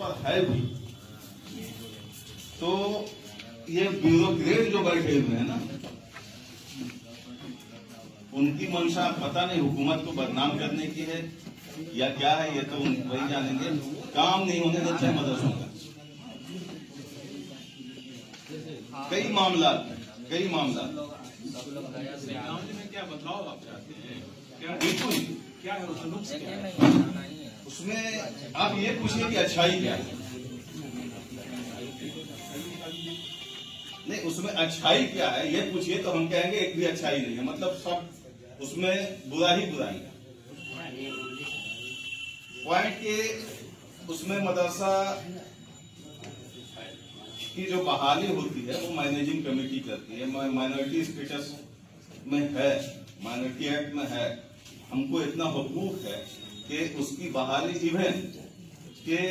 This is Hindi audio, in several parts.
पर है भी, तो ये ब्यूरोक्रेट जो बैठे हुए हैं ना, उनकी मंशा पता नहीं हुकूमत को बदनाम करने की है या क्या है, ये तो वही जानेंगे। काम नहीं होने देते हैं मदरसों का। कई मामला में क्या बदलाव आप चाहते हैं? बिल्कुल क्या है उसमें आप ये पूछिए कि अच्छाई क्या है। नहीं, उसमें अच्छाई क्या है ये पूछिए तो हम कहेंगे एक भी अच्छाई नहीं है। मतलब सब उसमें बुराई है। पॉइंट के उसमें मदरसा की जो बहाली होती है वो मैनेजिंग कमेटी करती है। माइनॉरिटी स्टेटस में है, माइनॉरिटी एक्ट में है, हमको इतना हुकूक है कि उसकी बहाली इवन के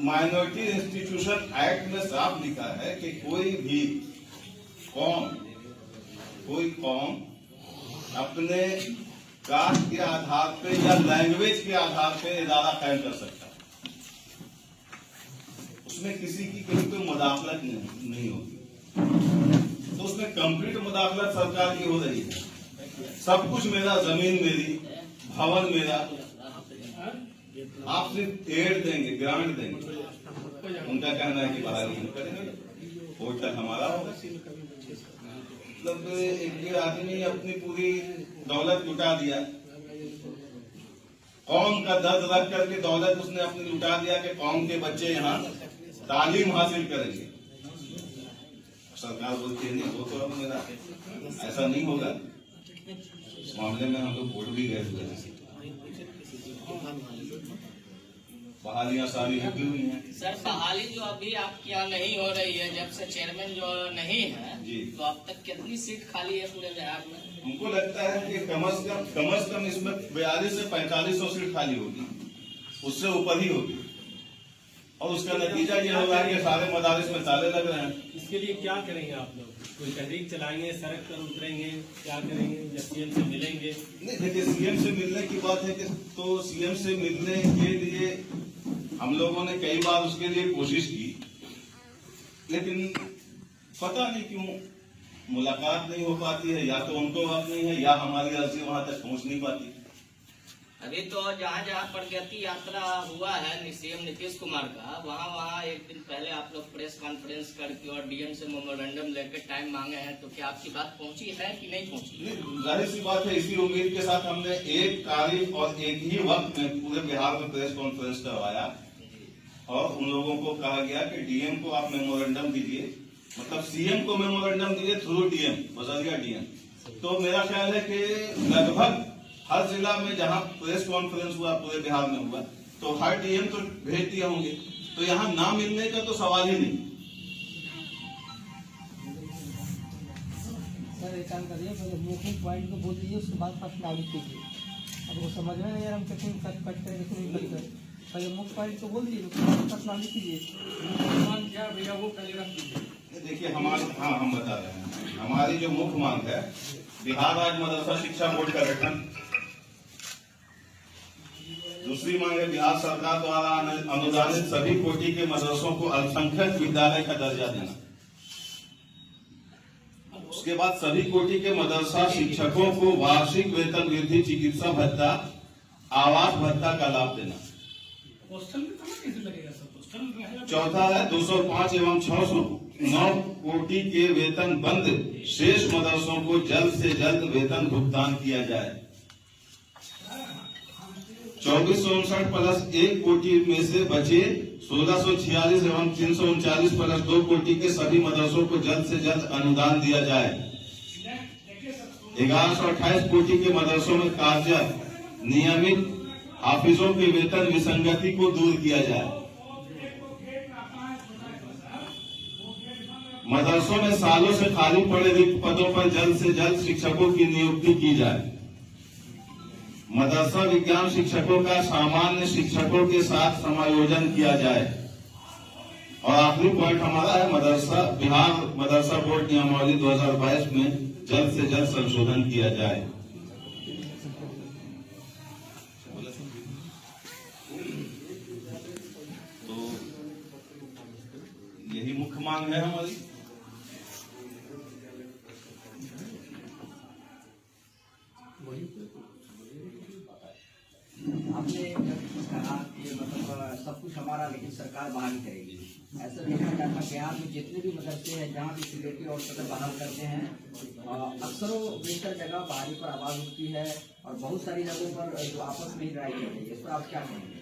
माइनॉरिटी इंस्टीट्यूशन एक्ट में साफ लिखा है कि कोई भी कौम अपने कास्ट के आधार पे या लैंग्वेज के आधार पे इदारा कायम कर सकता है। उसमें किसी की कहीं कोई मुदाखलत नहीं होगी। तो उसमें कंप्लीट मुदाखलत सरकार की हो रही है। सब कुछ मेरा, जमीन मेरी, भवन मेरा, आप सिर्फ एड देंगे, ग्रांट देंगे। उनका कहना है कि बाहर नहीं करेंगे, होटल हमारा होगा। मतलब एक आदमी अपनी पूरी दौलत लुटा दिया, कौम का दर्द रख करके दौलत उसने अपनी लुटा दिया कि कौम के बच्चे यहाँ तालीम हासिल करेंगे। सरकार बोलती है नहीं, वो तो अब मेरा, ऐसा नहीं होगा। इस मामले में हम लोग वोट भी गए हुए हैं। बहालियां सारी लगी हुई हैं। सर, बहाली जो अभी आपके यहाँ नहीं हो रही है, जब से चेयरमैन जो नहीं है जी, तो अब तक कितनी सीट खाली है पूरे बिहार में? हमको लगता है कि कम से कम इसमें 42 से 4500 सीट खाली होगी, उससे ऊपर ही होगी। और उसका नतीजा ये होगा कि सारे मदारिस में ताले लग रहे हैं। इसके लिए क्या करेंगे आप लोग? कोई तहरीक चलाएंगे, सड़क पर उतरेंगे, क्या करेंगे? या सीएम से मिलेंगे? नहीं, देखिए सीएम से मिलने की बात है कि तो सीएम से मिलने के लिए हम लोगों ने कई बार उसके लिए कोशिश की, लेकिन पता नहीं क्यों मुलाकात नहीं हो पाती है। या तो उनको वक्त नहीं है या हमारी अर्जी वहां तक पहुंच नहीं पाती। अभी तो जहाँ जहाँ प्रगति यात्रा हुआ है सीएम नीतीश कुमार का, वहाँ एक दिन पहले आप लोग प्रेस कॉन्फ्रेंस करके और डीएम से मेमोरेंडम लेकर टाइम मांगे हैं, तो क्या आपकी बात पहुंची है कि नहीं पहुंची? जाहिर सी बात है, इसी उम्मीद के साथ हमने एक तारीख और एक ही वक्त में पूरे बिहार में प्रेस कॉन्फ्रेंस करवाया और उन लोगों को कहा गया कि डीएम को आप मेमोरेंडम दीजिए, मतलब सीएम को मेमोरेंडम दीजिए थ्रू डीएम, बजरिया डीएम। तो मेरा ख्याल है कि लगभग हर जिला में जहां प्रेस कॉन्फ्रेंस हुआ पूरे बिहार में हुआ, तो हर डीएम तो भेज दिए होंगे। तो यहाँ ना मिलने का तो सवाल ही नहीं। सर एक काम करिए, पहले मुख्य पॉइंट को बोल दीजिए, उसके बाद प्रश्न आगे कीजिए। अब वो समझ में नहीं यार, हम कितनी कट करें कितनी कट करें। पहले मुख्य पॉइंट को बोल दीजिए, उसके बाद प्रश्न आगे कीजिए। क्या भैया वो पहले रख दीजिए। देखिए हमारे, हाँ हम बता रहे हैं, हमारी जो मुख्य मांग है बिहार राज्य मदरसा शिक्षा बोर्ड का गठन। दूसरी मांग है बिहार सरकार द्वारा अनुदानित सभी कोटि के मदरसों को अल्पसंख्यक विद्यालय का दर्जा देना। उसके बाद सभी कोटि के मदरसा शिक्षकों को वार्षिक वेतन वृद्धि, चिकित्सा भत्ता, आवास भत्ता का लाभ देना। चौथा है 205 एवं 609 कोटि के वेतन बंद शेष मदरसों को जल्द से जल्द वेतन भुगतान किया जाए। 2459 प्लस 1 कोटि में से बचे 1646 एवं 339 प्लस 2 कोटि के सभी मदरसों को जल्द से जल्द अनुदान दिया जाए। 1128 कोटि के मदरसों में कार्यरत नियमित हाफिजों के वेतन विसंगति को दूर किया जाए। मदरसों में सालों से खाली पड़े रिक्त पदों पर जल्द से जल्द शिक्षकों की नियुक्ति की जाए। मदरसा विज्ञान शिक्षकों का सामान्य शिक्षकों के साथ समायोजन किया जाए। और आखिरी पॉइंट हमारा है बिहार मदरसा बोर्ड नियमावली 2022 में जल्द से जल्द संशोधन किया जाए। मुख्य मांग है हमारी। आपने जब कहा कि मतलब सब कुछ हमारा लेकिन सरकार बहाली करेगी, ऐसा देखा जाता है बिहार में जितने भी मदरसे हैं जहाँ भी सिक्योरिटी और सदर बहाल करते हैं, अक्सर बेहतर जगह बहाली पर आवाज उठती है और बहुत सारी जगहों पर जो आपस में ही लड़ाई चल रही है, इस पर आप क्या कहेंगे?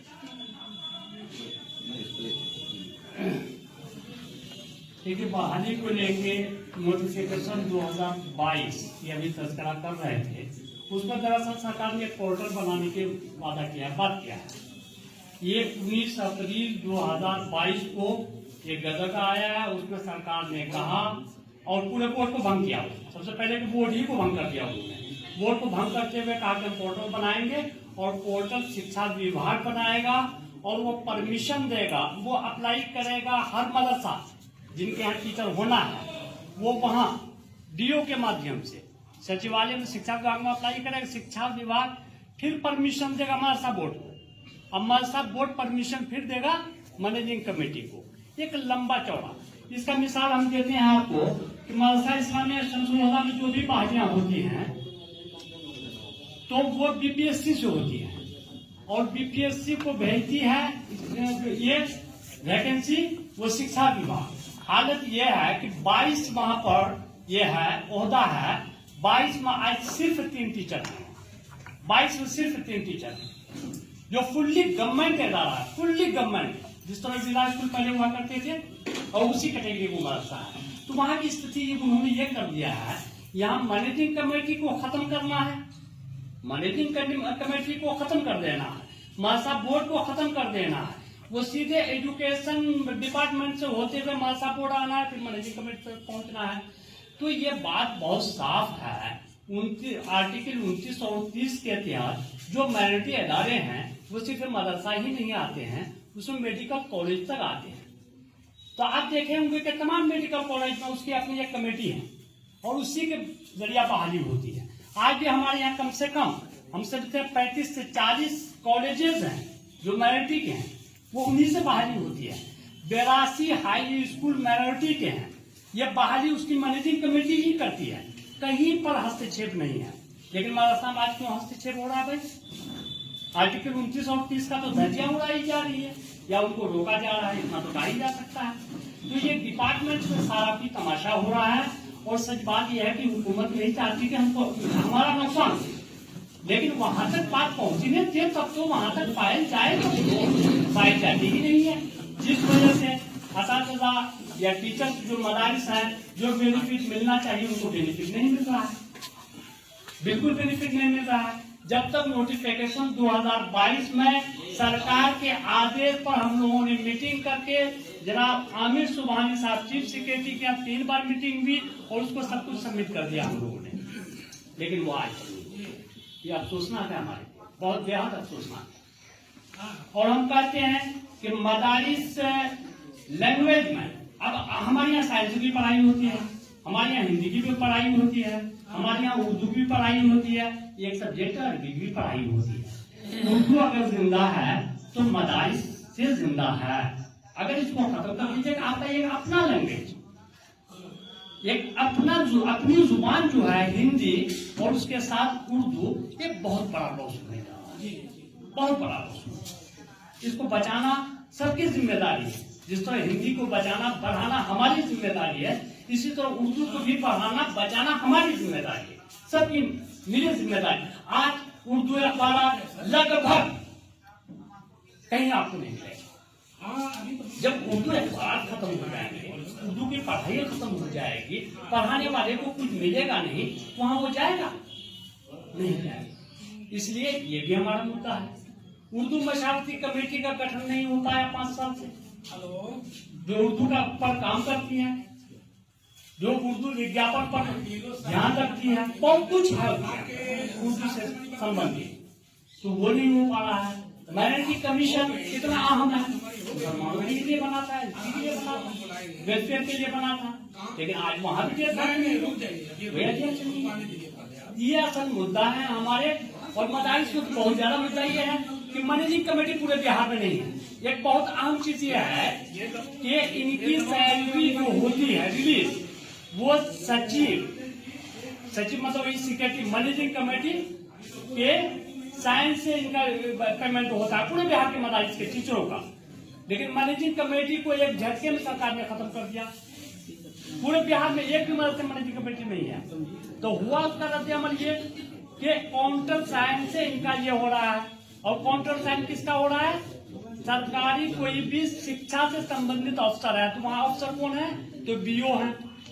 देखिए, बहाली को लेके नोटिफिकेशन 2022 ये अभी तस्करा कर रहे थे, उसमें दरअसल सरकार ने एक पोर्टल बनाने के वादा किया, बात किया है। ये 19 अप्रैल 2022 को एक गज़ट आया है, उसमें सरकार ने कहा और पूरे बोर्ड को भंग किया। सबसे पहले तो बोर्ड ही को भंग कर दिया उन्होंने। बोर्ड को भंग करते हुए कहा कि हम पोर्टल बनाएंगे और पोर्टल शिक्षा विभाग बनाएगा और वो परमिशन देगा, वो अप्लाई करेगा हर मदरसा जिनके यहाँ टीचर होना है, वो वहाँ डीओ के माध्यम से सचिवालय में शिक्षा विभाग में अप्लाई करेगा। शिक्षा विभाग फिर परमिशन देगा मदरसा बोर्ड को, अब मदरसा बोर्ड परमिशन फिर देगा मैनेजिंग कमेटी को। एक लंबा चौड़ा इसका मिसाल हम देते हैं आपको कि मदरसा इस्लामिया शमसुल में जो भी बहालियां होती हैं तो वो बीपीएससी से होती है और बीपीएससी को भेजती है ये वैकेंसी वो शिक्षा विभाग। हालत ये है कि 22 वहां पर ये है ओहदा है, 22 में आज सिर्फ 3 टीचर हैं, 22 में सिर्फ 3 टीचर हैं जो फुल्ली गवर्नमेंट इदारा है, फुल्ली गवर्नमेंट, जिस तरह जिला स्कूल पहले हुआ करते थे और उसी कैटेगरी को मदरसा है। तो वहां की स्थिति उन्होंने ये कर दिया है, यहाँ मैनेजिंग कमेटी को खत्म करना है, मैनेजिंग कमेटी को खत्म कर देना है, मदरसा बोर्ड को खत्म कर देना है, वो सीधे एजुकेशन डिपार्टमेंट से होते हुए मदरसा बोर्ड आना है, फिर मैनेजिंग कमेटी तक पहुंचना है। तो ये बात बहुत साफ है। आर्टिकल 29 और 30 के तहत जो माइनॉरिटी अदारे हैं वो सिर्फ मदरसा ही नहीं आते हैं, उसमें मेडिकल कॉलेज तक आते हैं। तो आप देखे होंगे कि तमाम मेडिकल कॉलेज में उसकी अपनी एक कमेटी है और उसी के जरिया बहाली होती है। आज भी हमारे यहाँ कम से कम हमसे 35 से 40 कॉलेजेस हैं जो माइनॉरिटी के हैं, वो उन्हीं से बहाली होती है। 82 हाई स्कूल माइनॉरिटी के हैं, ये बहाली उसकी मैनेजिंग कमेटी ही करती है, कहीं पर हस्तक्षेप नहीं है। लेकिन मदरसा में आज क्यों हस्तक्षेप हो रहा है भाई? आर्टिकल 29 और 30 का तो धज्जियां उड़ाई जा रही है या उनको रोका जा रहा है, इतना तो कहा ही जा सकता है। तो ये डिपार्टमेंट में सारा भी तमाशा हो रहा है और सच बात यह है कि हुकूमत नहीं चाहती कि हमको हमारा नुकसान, लेकिन वहां तक बात पहुंचने दे तब तो वहां तक पायल जाए, तो पाई जाती ही नहीं है। जिस वजह से असातिज़ा या टीचर जो मदारिस हैं जो बेनिफिट मिलना चाहिए उनको बेनिफिट नहीं मिल रहा है, बिल्कुल बेनिफिट नहीं मिल रहा है। जब तक नोटिफिकेशन 2022 में सरकार के आदेश पर हम लोगों ने मीटिंग करके जनाब आमिर सुबहानी साहब चीफ सेक्रेटरी के यहाँ 3 बार मीटिंग हुई और उसको सब कुछ सबमिट कर दिया हम लोगों ने, लेकिन वो आज ये अफसोसनाक है, हमारे बहुत बेहद अफसोसनाक है। और हम कहते हैं कि मदारिस लैंग्वेज में अब हमारे यहाँ साइंस की पढ़ाई होती है, हमारे यहाँ हिंदी की भी पढ़ाई होती है, हमारे यहाँ उर्दू की पढ़ाई होती है, एक सब्जेक्ट अरबी की पढ़ाई होती है। उर्दू अगर जिंदा है तो मदारिस से जिंदा है। अगर इसको खत्म कर दीजिएगा, आपका एक अपना लैंग्वेज, एक अपनी जुबान जो है हिंदी और उसके साथ उर्दू, एक बहुत बड़ा लॉस होने जा रहा है, बहुत बड़ा लॉस। इसको बचाना सबकी जिम्मेदारी है। जिस तरह हिंदी को बचाना बढ़ाना हमारी जिम्मेदारी है, इसी तरह उर्दू को भी बढ़ाना बचाना हमारी जिम्मेदारी है, सबकी मिली जिम्मेदारी। आज उर्दू अखबार लगभग कहीं आपको नहीं मिलेगा। जब उर्दू अखबार खत्म हो जाएंगे, उर्दू की पढ़ाई खत्म हो जाएगी, पढ़ाने वाले को कुछ मिलेगा नहीं, वहां वो जाएगा नहीं जाएगा। इसलिए ये भी हमारा मुद्दा है। उर्दू मशावरती कमेटी का गठन नहीं हो पाया 5 साल से, जो उर्दू का पर काम करती है, जो उर्दू विज्ञापन पर ध्यान रखती है, बहुत कुछ है उर्दू से संबंधित, तो वो नहीं हो पा रहा है। माइनॉरिटी कमीशन कितना अहम है, मुसलमानों के लिए बना था, इसी लिए बना था, वेलफेयर के लिए बना था, लेकिन आज वहां भी ये असल मुद्दा है हमारे। और मदारिस में बहुत ज्यादा मुद्दा ये है कि कि मैनेजिंग कमेटी पूरे बिहार में नहीं है। एक बहुत अहम चीज यह है कि इनकी सैलरी जो होती है रिलीज, वो सचिव मतलब सेक्रेटरी मैनेजिंग कमेटी के साइन से इनका पेमेंट होता है पूरे बिहार के मदारिस के टीचरों का। लेकिन मैनेजिंग कमेटी को एक झटके में सरकार ने खत्म कर दिया। पूरे बिहार में एक भी मदद से मैनेजिंग कमेटी नहीं है। तो हुआ उसका रद्द अमल ये कि काउंटर साइन से इनका ये हो रहा है। और काउंटर साइन किसका हो रहा है? सरकारी कोई भी शिक्षा से संबंधित अफसर है, तो वहाँ अफसर कौन है? तो बीओ है,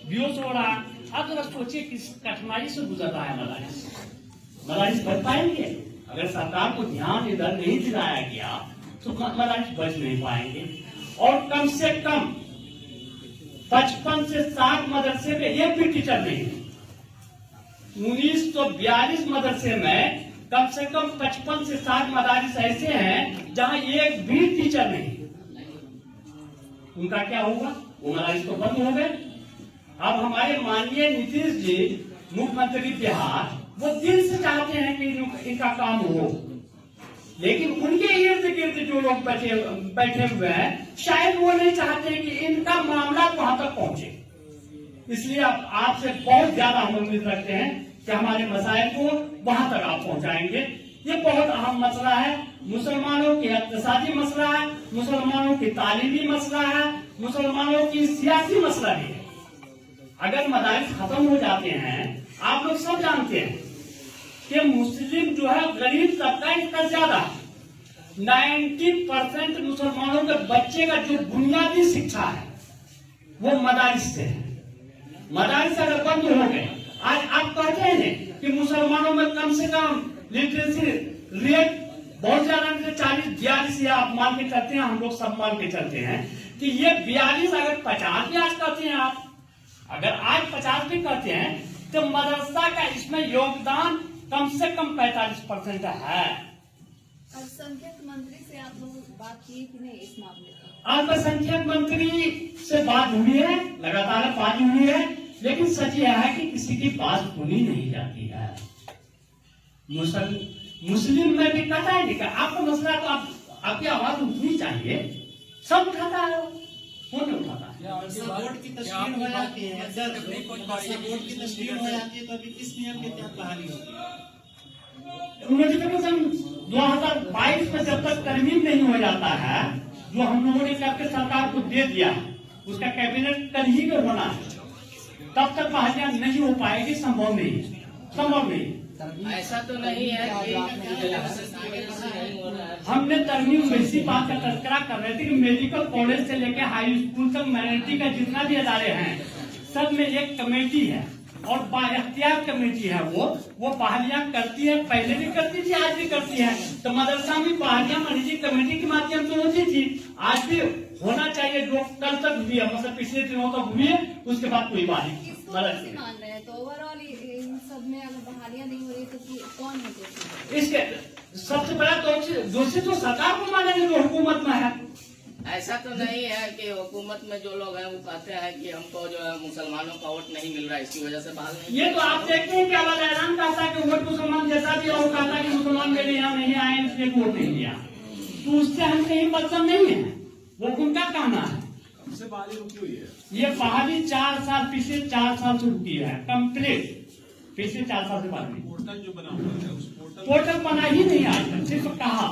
बीओ से हो रहा है। अब जरा सोचिए किस कठिनाई से गुजर रहा है मदारिस बच पाएंगे? अगर सरकार को ध्यान इधर नहीं दिलाया गया तो मदारिस बच नहीं पाएंगे। और कम से कम 55 से 60 मदरसे में एक भी टीचर नहीं है। 1942 मदरसे में कम से कम 55 से 60 मदारिस ऐसे हैं जहां एक भी टीचर नहीं। उनका क्या होगा? वो मदारिस तो बंद हो गए। अब हमारे माननीय नीतीश जी मुख्यमंत्री बिहार, वो दिल से चाहते हैं कि इनका काम हो, लेकिन उनके इर्द गिर्द जो लोग बैठे हुए हैं शायद वो नहीं चाहते कि इनका मामला वहां तक पहुंचे। इसलिए अब आपसे बहुत ज्यादा हम उम्मीद रखते हैं कि हमारे मसाइल को वहां तक आप पहुंचाएंगे। ये बहुत अहम मसला है, मुसलमानों की इक्तिसादी मसला है, मुसलमानों की तालीमी मसला है, मुसलमानों की सियासी मसला भी है। अगर मदारिस खत्म हो जाते हैं, आप लोग सब जानते हैं कि मुस्लिम जो है गरीब तबका इतना ज्यादा 90% मुसलमानों के बच्चे का जो बुनियादी शिक्षा है वो मदारिस से है। मदारिस अगर बंद हो गए, आज आप कहते हैं कि मुसलमानों में कम से कम लिटरेसी रेट बहुत ज्यादा 40-42 या आप मान के चलते हैं, हम लोग सब मान के चलते हैं कि ये 42 अगर 50 भी आज कहते हैं आप, अगर आज 50 भी कहते हैं तो मदरसा का इसमें योगदान कम से कम 45% है। अल्पसंख्यक मंत्री से आप लोग बात की कि नहीं इस मामले पर? अल्पसंख्यक मंत्री से बात हुई है, लगातार बात हुई है, लेकिन सच यह है कि किसी की बात सुनी नहीं जाती है। मुस्लिम में भी कहता है कि आपका मसला तो आपकी आवाज उठनी चाहिए, सब उठाता है, कौन नहीं उठाता? बोर्ड की तस्वीर हो जाती है, बोर्ड की तस्वीर हो जाती है तो अभी किस नियम के तहत बहाली होगी? नोटिफिकेशन 2022 में जब तक तरमीम नहीं हो जाता है, जो हम लोगों ने करके सरकार को दे दिया, उसका कैबिनेट कल ही में होना है, तब तक बहालियां नहीं हो पाएगी। संभव नहीं। ऐसा तो नहीं है कि हमने तरमीम इसी बात का तस्करा कर रहे थे कि मेडिकल कॉलेज से लेकर हाई स्कूल तक माइनॉरिटी का जितना भी अदारे हैं सब में एक कमेटी है और बाइख्तियार कमेटी है। वो बहालियां करती है, पहले भी करती थी, आज भी करती है। तो मदरसा में बहालियां मैनेजिंग कमेटी के माध्यम से होती थी, आज भी होना चाहिए। जो कल तक हुई है, मतलब पिछले दिनों तक हुई है, उसके बाद कोई बहाली मान रहे हैं तो ओवरऑल इन सब में अगर बहालियां नहीं हो रही तो कौन है दोषी? इसके सबसे बड़ा दोषी तो सरकार को मानेंगे जो हुकूमत में है। ऐसा तो नहीं है कि हुकूमत में जो लोग हैं वो कहते हैं कि हमको जो है मुसलमानों का वोट नहीं मिल रहा है, इसकी वजह से बहाल नहीं। ये तो आप देखते हैं कि अल्लाह ऐलान कहता है कि वोट मुसलमान देता भी और कहता है कि मुसलमान मेरे यहाँ नहीं आए इसलिए वोट नहीं दिया, तो उससे हम कहीं मतलब नहीं है, वो उनका कहना है। बहाली रुकी हुई है, ये बहाली 4 साल, पिछले 4 साल से रुकी है कंप्लीट, पिछले 4 साल से बहाली। पोर्टल जो बना हुआ है उस पोर्टल बना ही नहीं आज तक, सिर्फ कहा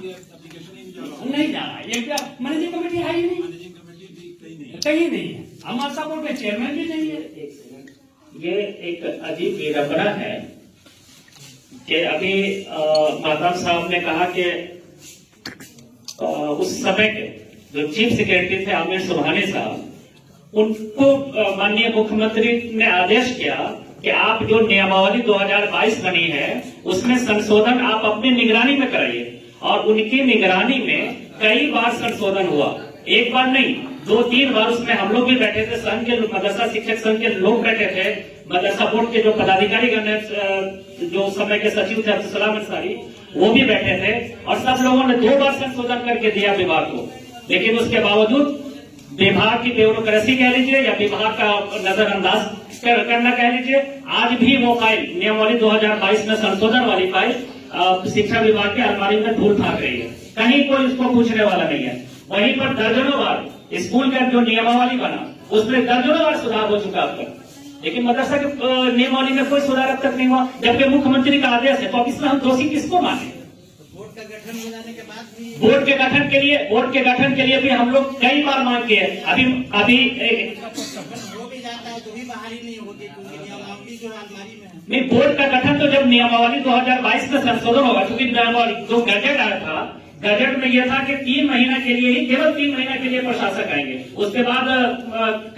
एप्लीकेशन नहीं जा रहा। ये मैनेजिंग कमेटी है ही नहीं, मैनेजिंग कमेटी भी कहीं नहीं है। हमारा बोर्ड के चेयरमैन भी नहीं है। ये एक अजीब विडंबना है कि अभी माता साहब ने कहा कि उस समय के जो चीफ सेक्रेटरी थे आमिर सुबहानी साहब, उनको माननीय मुख्यमंत्री ने आदेश किया कि आप जो नियमावली 2022 बनी है उसमें संशोधन आप अपनी निगरानी में कराइए। और उनकी निगरानी में कई बार संशोधन हुआ, एक बार नहीं 2-3 बार। उसमें हम लोग भी बैठे थे, संघ के मदरसा शिक्षक संघ के लोग बैठे थे, मदरसा बोर्ड के जो पदाधिकारी जो समय के सचिव थे अब्दुल अंसारी, वो भी बैठे थे और सब लोगों ने 2 बार संशोधन करके दिया विभाग को। लेकिन उसके बावजूद विभाग की ब्यूरोक्रेसी कह लीजिए या विभाग का नजरअंदाज करना कह लीजिए, आज भी वो फाइल नियमावली 2022 में संशोधन वाली फाइल शिक्षा विभाग की अलमारी में धूल फाक रही है, कहीं कोई इसको पूछने वाला नहीं है। वहीं पर दर्जनों बार स्कूल का जो नियमावली बना उसमें दर्जनों बार सुधार हो चुका अब तक, लेकिन मदरसा के नियमावली में कोई सुधार अब तक नहीं हुआ, जबकि मुख्यमंत्री का आदेश है। तो अब इसमें हम दोषी किसको माने? बोर्ड का गठन हो जाने के बाद भी बोर्ड के गठन के लिए भी हम लोग कई बार मांग किए। अभी हो भी जाता है तो भी बहाली नहीं होती, क्योंकि नियमावली जो अलमारी में है। नहीं, बोर्ड का गठन तो जब नियमावली 2022 में संशोधन होगा, क्योंकि नियमावली जो गजट आया था, गजट में यह था कि 3 महीना के लिए ही, केवल 3 महीना के लिए प्रशासक आएंगे, उसके बाद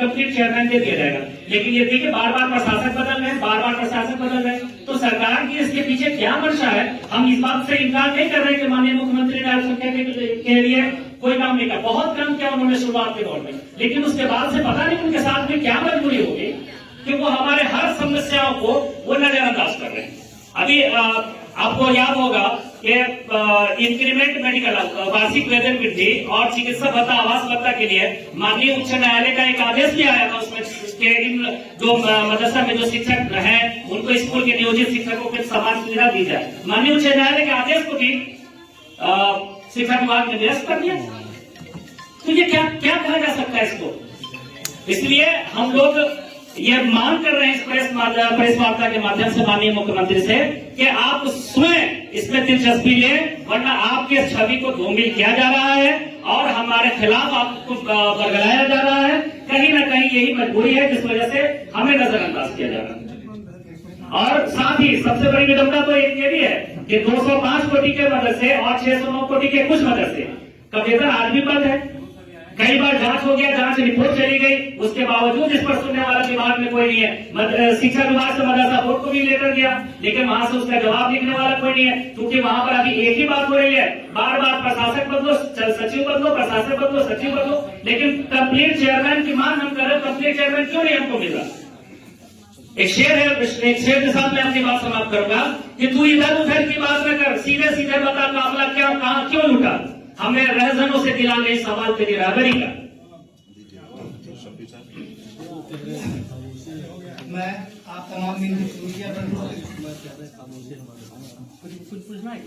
कंप्लीट चेयरमैन दे दिया जाएगा। लेकिन ये देखिए बार बार प्रशासक बदल रहे हैं, बार बार प्रशासक बदल रहे हैं। तो सरकार की इसके पीछे क्या मंशा है? हम इस बात से इनकार नहीं कर रहे कि माननीय मुख्यमंत्री ने अल्पसंख्यक के लिए कोई काम नहीं किया, बहुत काम किया उन्होंने शुरुआत के दौर में, लेकिन उसके बाद से पता नहीं उनके साथ में क्या मजबूरी होगी कि वो हमारे हर समस्याओं को वो नजरअंदाज कर रहे हैं। अभी आपको याद होगा कि इंक्रीमेंट मेडिकल वार्षिक वेतन वृद्धि और चिकित्सा भत्ता आवास भत्ता के लिए माननीय उच्च न्यायालय का एक आदेश भी आया था, उसमें कि इन जो मदरसा में जो शिक्षक हैं उनको स्कूल के नियोजित शिक्षकों को समान सुविधा दी जाए। माननीय उच्च न्यायालय के आदेश को भी शिक्षा विभाग ने निरस्त कर दिया। तो ये क्या कहा जा सकता है इसको? इसलिए हम लोग ये मांग कर रहे हैं इस प्रेस वार्ता के माध्यम से माननीय मुख्यमंत्री से कि आप स्वयं इसमें दिलचस्पी लें, वरना आपके छवि को धूमिल किया जा रहा है और हमारे खिलाफ आपको बरगलाया जा रहा है। कहीं ना कहीं यही मजबूरी है जिस वजह से हमें नजरअंदाज किया जा रहा है। और साथ ही सबसे बड़ी विडंबना तो एक ये भी है कि 205 कोटि के मदरसे और 609 कोटि के कुछ मदरसे का वेतन आज भी बंद है। कई बार जांच हो गया, जांच रिपोर्ट चली गई, उसके बावजूद इस पर सुनने वाला विभाग में कोई नहीं है। शिक्षा विभाग से मदरसा बोर्ड को भी लेटर गया, लेकिन वहां से उसका जवाब लिखने वाला कोई नहीं है, क्योंकि वहां पर अभी एक ही बात हो रही है, बार बार प्रशासक बदलो, सचिव बदलो, प्रशासक बदलो, सचिव बदलो, लेकिन कंप्लीट चेयरमैन की मांग हम कर रहे हैं। कंप्लीट चेयरमैन क्यों नहीं हमको मिल रहा? एक शेर है, एक शेर के साथ मैं अपनी बात समाप्त करूंगा कि तू इधर उधर की बात न कर, सीधे सीधे बता काफिला क्या कहां क्यों लूटा। हमें रहजनों से दिला गई सवाल तेरी राहबरी का। मैं आप तमाम मीडिया पर कुछ पूछना है?